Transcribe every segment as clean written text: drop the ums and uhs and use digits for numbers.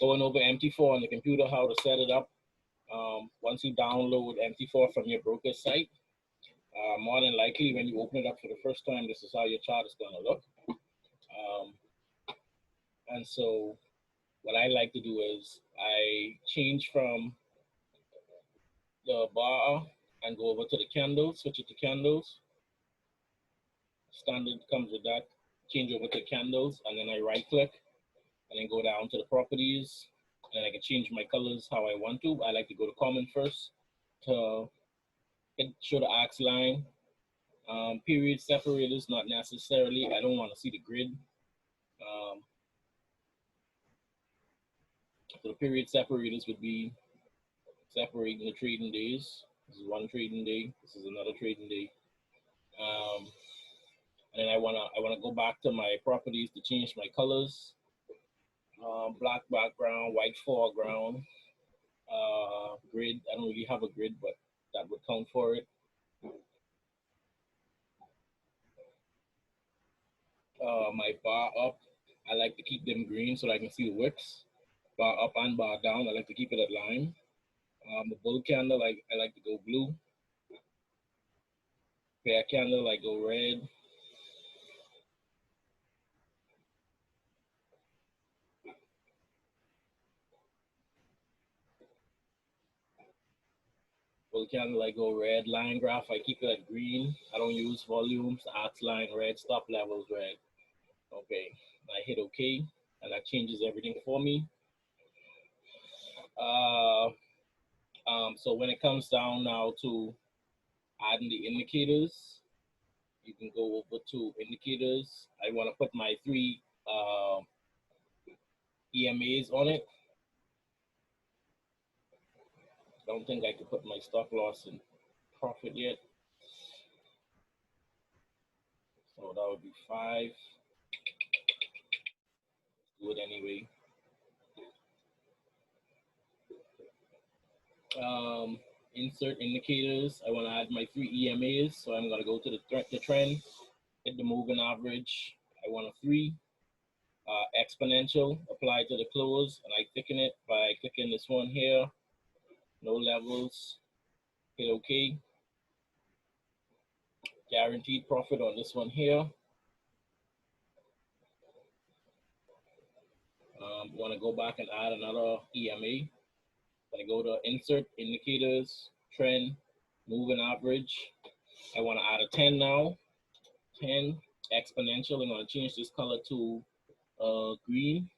going over MT4 on the computer, how to set it up. Once you download MT4 from your broker site, more than likely when you open it up for the first time, this is how your chart is going to look. And so what I like to do is I change from the bar and go over to the candles, switch it to candles. Standard comes with that. Change over to candles, and then I right click and then go down to the properties, and I can change my colors how I want to. I like to go to common first to show the axe line. Period separators, not necessarily. I don't want to see the grid. So the period separators would be separating the trading days. This is one trading day. This is another trading day. And then I wanna go back to my properties to change my colors. Black background, white foreground, grid. I don't really have a grid, but that would count for it. My bar up, I like to keep them green so that I can see the wicks. Bar up and bar down, I like to keep it at line. The bull candle, I like to go blue. Bear candle, I go red. Bull candle, I go red. Line graph, I keep it at green. I don't use volumes. Axe line red, stop levels red. Okay, I hit OK, and that changes everything for me. So when it comes down now to adding the indicators, you can go over to indicators. I want to put my 3 EMAs on it. Don't think I could put my stop loss and profit yet. So that would be 5. Do it anyway. Insert indicators. I want to add my 3 EMAs. So I'm going to go to the trend, hit the moving average. I want a 3. Exponential, apply to the close, and I thicken it by clicking this one here. No levels. Hit OK. Guaranteed profit on this one here. Want to go back and add another EMA. I go to insert indicators, trend, moving average. I want to add a 10 now. 10 exponential. I'm going to change this color to green.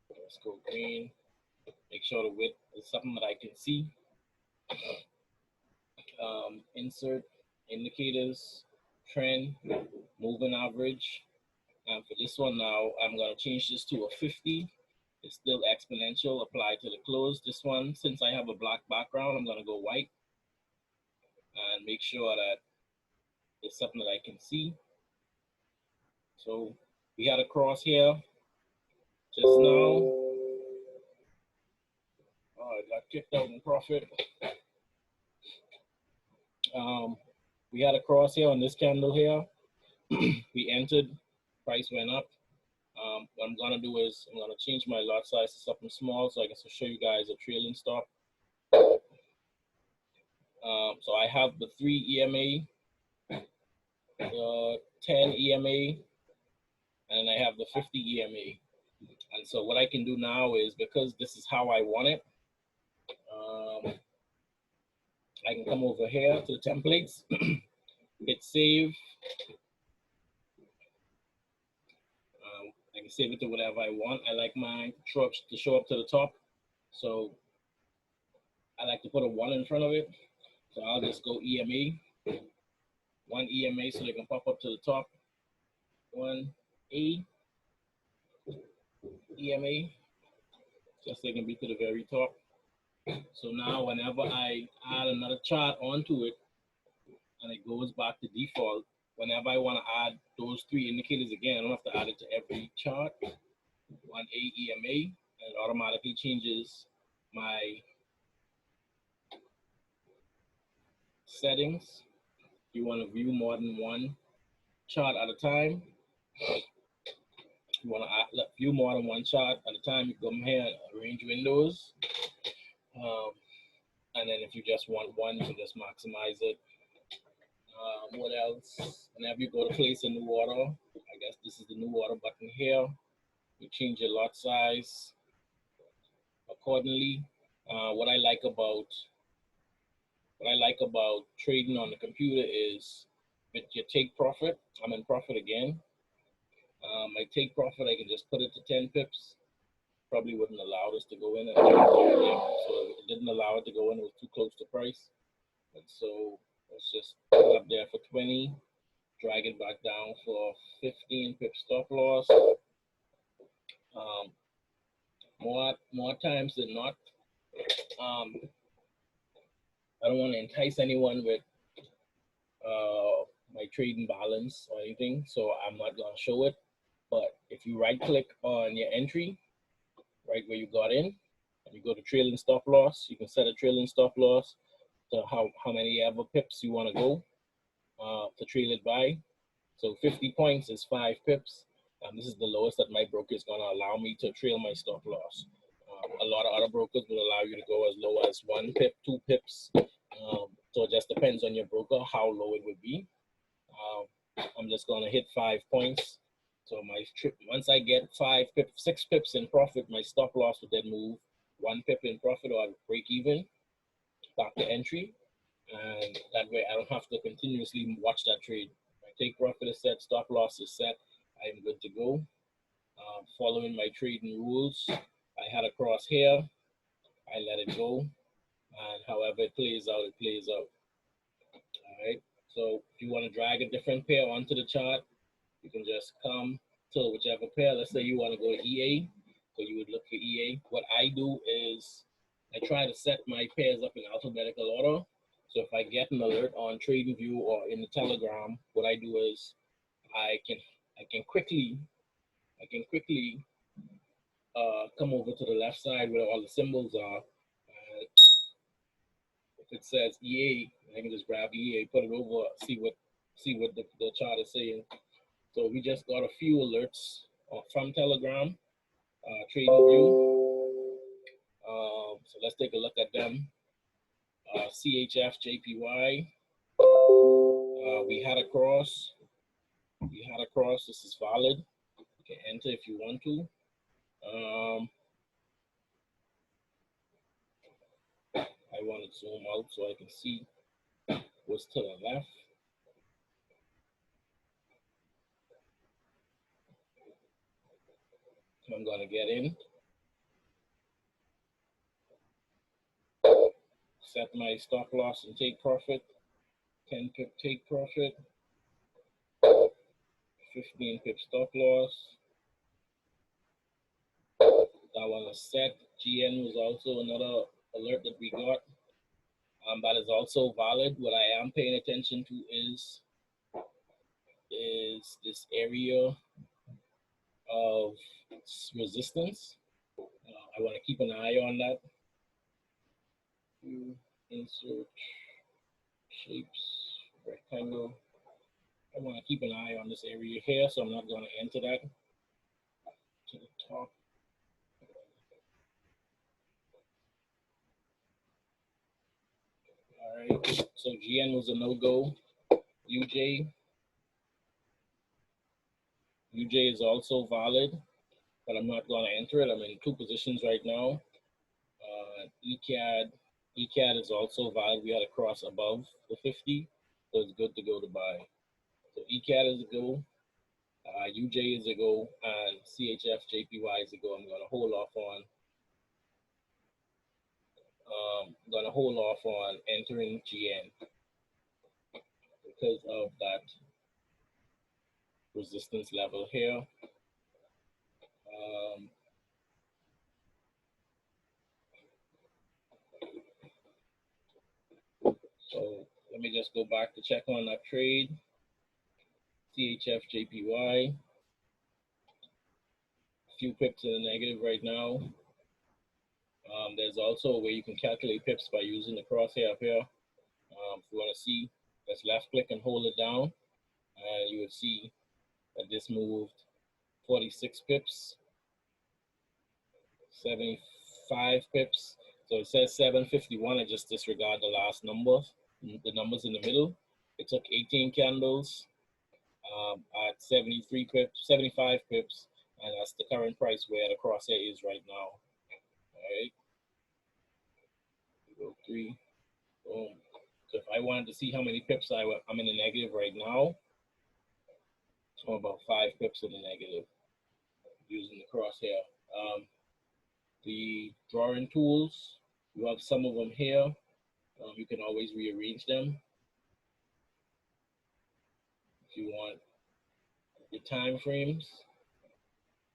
Let's go green. Make sure the width is something that I can see. Insert indicators, trend, moving average. And for this one now, I'm going to change this to a 50. It's still exponential, apply to the close. This one, since I have a black background, I'm going to go white and make sure that it's something that I can see. So we had a cross here just now. I got kicked out in profit. We had a cross here on this candle here. We entered, price went up. What I'm gonna do is I'm gonna change my lot size to something small so I can show you guys a trailing stop. So I have the 3 EMA, the 10 EMA, and I have the 50 EMA. And so what I can do now is, because this is how I want it, I can come over here to the templates, hit save. I can save it to whatever I want. I like mine to show up to the top. So I like to put a 1 in front of it. So I'll just go EMA, 1 EMA so they can pop up to the top. 1A EMA, just so they can be to the very top. So now whenever I add another chart onto it and it goes back to default, whenever I want to add those 3 indicators again, I don't have to add it to every chart. 1A EMA, and it automatically changes my settings. You want to view more than one chart at a time. You want to view more than one chart at a time. You come here and arrange windows. And then if you just want one, you can just maximize it. What else? Whenever you go to place a new order, I guess this is the new order button here. You change your lot size accordingly. What I like about trading on the computer is with your take profit. I'm in profit again. My take profit, I can just put it to 10 pips. Probably wouldn't allow this to go in. So it didn't allow it to go in. It was too close to price. And so let's just put it up there for 20. Drag it back down for 15 pip stop loss. More times than not, I don't want to entice anyone with my trading balance or anything, so I'm not going to show it. But if you right click on your entry, right where you got in, and you go to trailing stop loss, you can set a trailing stop loss to how many ever pips you want to go to trail it by. So 50 points is 5 pips. And this is the lowest that my broker is going to allow me to trail my stop loss. A lot of other brokers will allow you to go as low as 1 pip, 2 pips. So it just depends on your broker how low it would be. I'm just going to hit 5 points. So once I get 6 pips in profit, my stop loss would then move 1 pip in profit, or break even, back to entry. And that way I don't have to continuously watch that trade. My take profit is set, stop loss is set, I'm good to go. Following my trading rules, I had a cross here, I let it go, and however it plays out, it plays out. All right, so if you want to drag a different pair onto the chart, you can just come to whichever pair. Let's say you want to go to EA, so you would look for EA. What I do is I try to set my pairs up in alphabetical order. So if I get an alert on TradingView or in the Telegram, what I do is I can quickly come over to the left side where all the symbols are. If it says EA, I can just grab EA, put it over, see what the chart is saying. So we just got a few alerts from Telegram, TradingView. So let's take a look at them. CHF JPY. We had a cross. This is valid. You can enter if you want to. I want to zoom out so I can see what's to the left. I'm going to get in. Set my stop loss and take profit. 10 pip take profit. 15 pip stop loss. That one is set. GN was also another alert that we got. That is also valid. What I am paying attention to is this area of resistance. I want to keep an eye on that. Insert shapes, rectangle. I want to keep an eye on this area here, so I'm not going to enter that to the top. All right, so GN was a no-go. UJ is also valid, but I'm not going to enter it. I'm in 2 positions right now. ECAD is also valid. We had a cross above the 50, so it's good to go to buy. So ECAD is a go, UJ is a go, and CHF JPY is a go. I'm going to hold off on. I'm going to hold off on entering GN because of that resistance level here. So let me just go back to check on that trade. CHF JPY. Few pips in the negative right now. There's also a way you can calculate pips by using the crosshair up here. If you want to see, just left click and hold it down, and you would see that this moved 46 pips, 75 pips. So it says 751. I just disregard the last number, the numbers in the middle. It took 18 candles at 73 pips, 75 pips, and that's the current price where the crosshair is right now. All right, go 3, boom. So if I wanted to see how many pips I'm in the negative right now, I'm about 5 pips in the negative using the crosshair. The drawing tools, you have some of them here. You can always rearrange them. If you want the time frames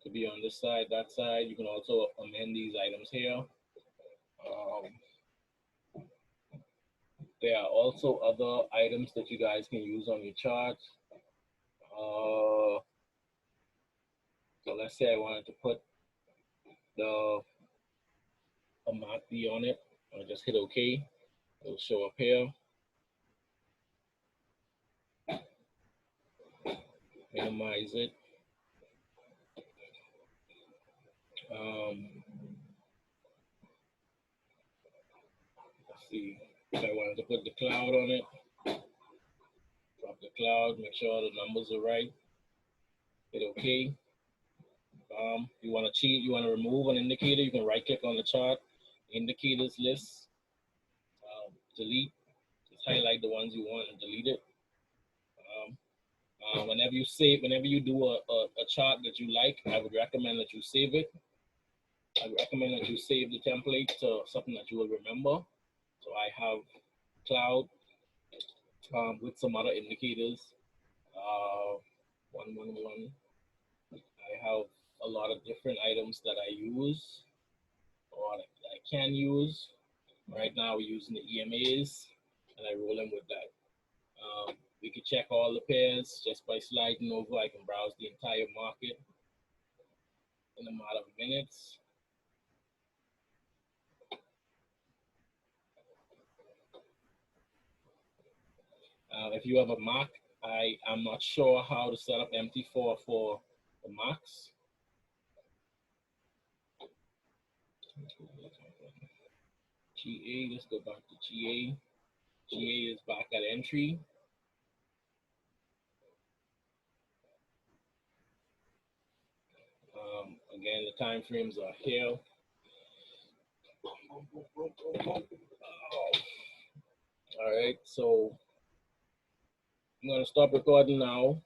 to be on this side, that side, you can also amend these items here. There are also other items that you guys can use on your chart. So let's say I wanted to put the amount B on it. I'll just hit OK. It'll show up here. Minimize it. Let's see. If I wanted to put the cloud on it, drop the cloud, make sure the numbers are right. Hit OK. You want to cheat, you want to remove an indicator, you can right click on the chart, indicators list, delete, just highlight the ones you want and delete it. Whenever you do a chart that you like, I would recommend that you save it. I would recommend that you save the template to something that you will remember. So I have cloud with some other indicators. 111. I have a lot of different items that I use or that I can use. Right now we're using the EMAs and I roll them with that. We can check all the pairs just by sliding over. I can browse the entire market in a matter of minutes. If you have a Mac, I'm not sure how to set up Mt4 for the Macs. GA, let's go back to GA. GA is back at entry. Again, the time frames are here. All right, so I'm gonna stop recording now.